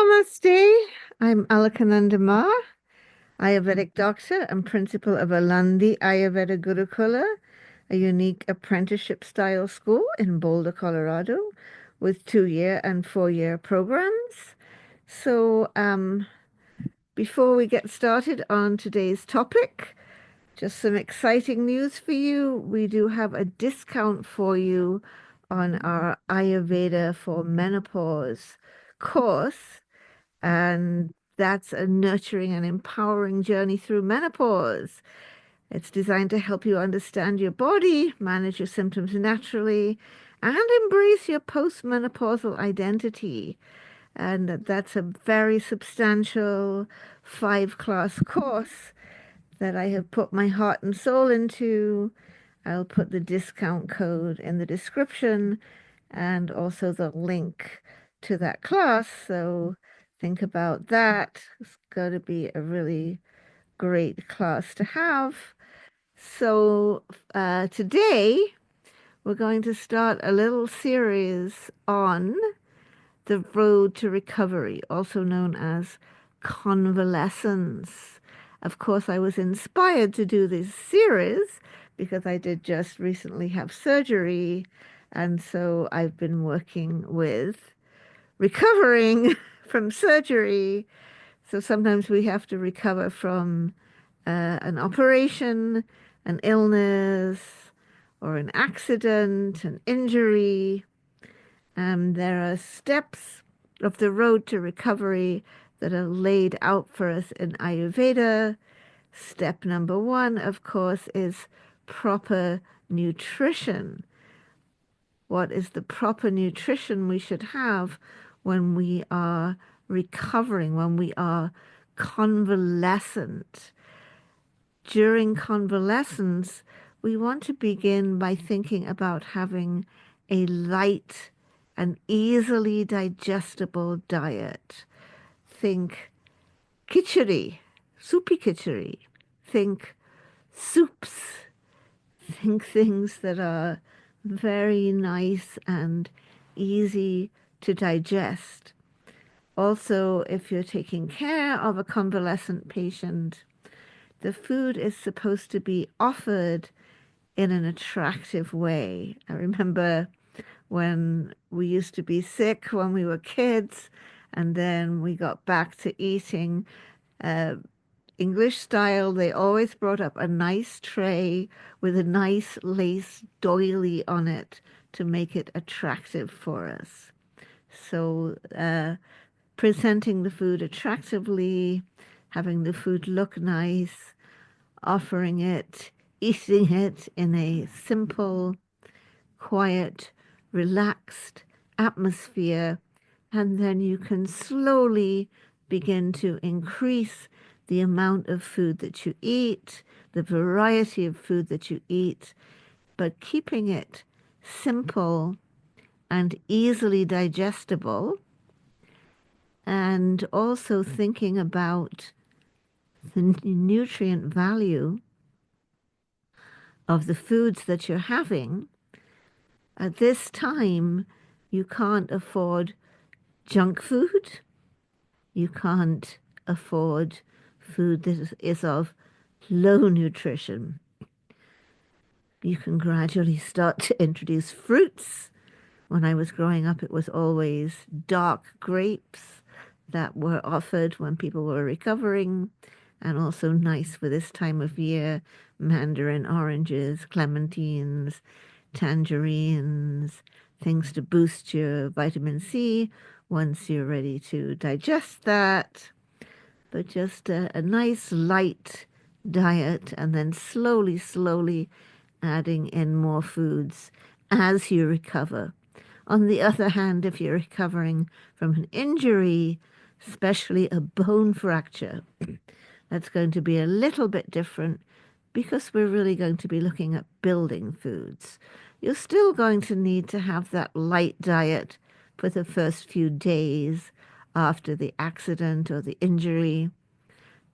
Namaste. I'm Alakananda Ma, Ayurvedic doctor and principal of Alandi Ayurveda Gurukula, a unique apprenticeship style school in Boulder, Colorado, with 2-year and 4-year programs. So, before we get started on today's topic, just some exciting news for you. We do have a discount for you on our Ayurveda for Menopause course, and that's a nurturing and empowering journey through menopause. It's designed to help you understand your body, manage your symptoms naturally, and embrace your postmenopausal identity. And that's a very substantial 5-class course that I have put my heart and soul into. I'll put the discount code in the description and also the link to that class. So think about that. It's going to be a really great class to have. So today we're going to start a little series on the road to recovery, also known as convalescence. Of course, I was inspired to do this series because I did just recently have surgery, and so I've been working with recovering from surgery. So sometimes we have to recover from an operation, an illness, or an accident, an injury. There are steps of the road to recovery that are laid out for us in Ayurveda. Step number one, of course, is proper nutrition. What is the proper nutrition we should have when we are recovering, when we are convalescent? During convalescence, we want to begin by thinking about having a light and easily digestible diet. Think khichdi, soupy khichdi. Think soups. Think things that are very nice and easy to digest. Also, if you're taking care of a convalescent patient, the food is supposed to be offered in an attractive way. I remember when we used to be sick when we were kids, and then we got back to eating uh, English style. They always brought up a nice tray with a nice lace doily on it to make it attractive for us. So, presenting the food attractively, having the food look nice, offering it, eating it in a simple, quiet, relaxed atmosphere, and then you can slowly begin to increase the amount of food that you eat, the variety of food that you eat, but keeping it simple and easily digestible, and also thinking about the nutrient value of the foods that you're having. At this time, you can't afford junk food. You can't afford food that is of low nutrition. You can gradually start to introduce fruits. When I was growing up, it was always dark grapes that were offered when people were recovering, and also nice for this time of year, mandarin oranges, clementines, tangerines, things to boost your vitamin C once you're ready to digest that. But just a nice light diet, and then slowly, slowly adding in more foods as you recover. On the other hand, if you're recovering from an injury, especially a bone fracture, that's going to be a little bit different because we're really going to be looking at building foods. You're still going to need to have that light diet for the first few days after the accident or the injury,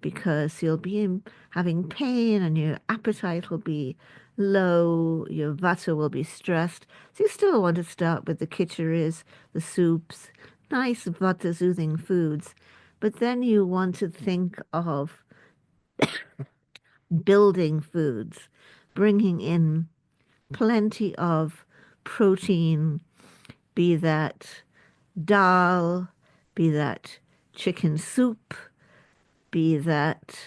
because you'll be having pain and your appetite will be low, your vata will be stressed. So you still want to start with the khichiris, the soups, nice vata-soothing foods. But then you want to think of building foods, bringing in plenty of protein, be that dal, be that chicken soup, be that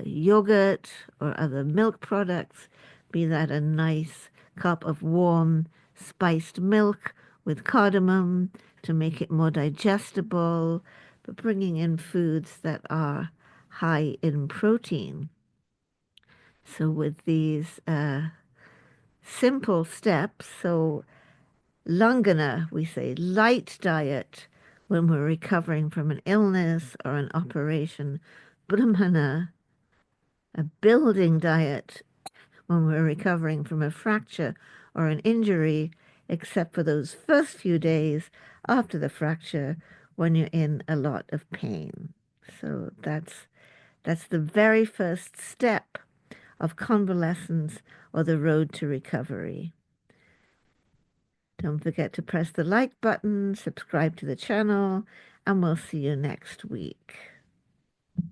yogurt or other milk products, be that a nice cup of warm spiced milk with cardamom to make it more digestible, but bringing in foods that are high in protein. So, with these simple steps, so Langana, we say light diet when we're recovering from an illness or an operation. Brahmana, a building diet when we're recovering from a fracture or an injury, except for those first few days after the fracture when you're in a lot of pain. So that's the very first step of convalescence or the road to recovery. Don't forget to press the like button, subscribe to the channel, and we'll see you next week.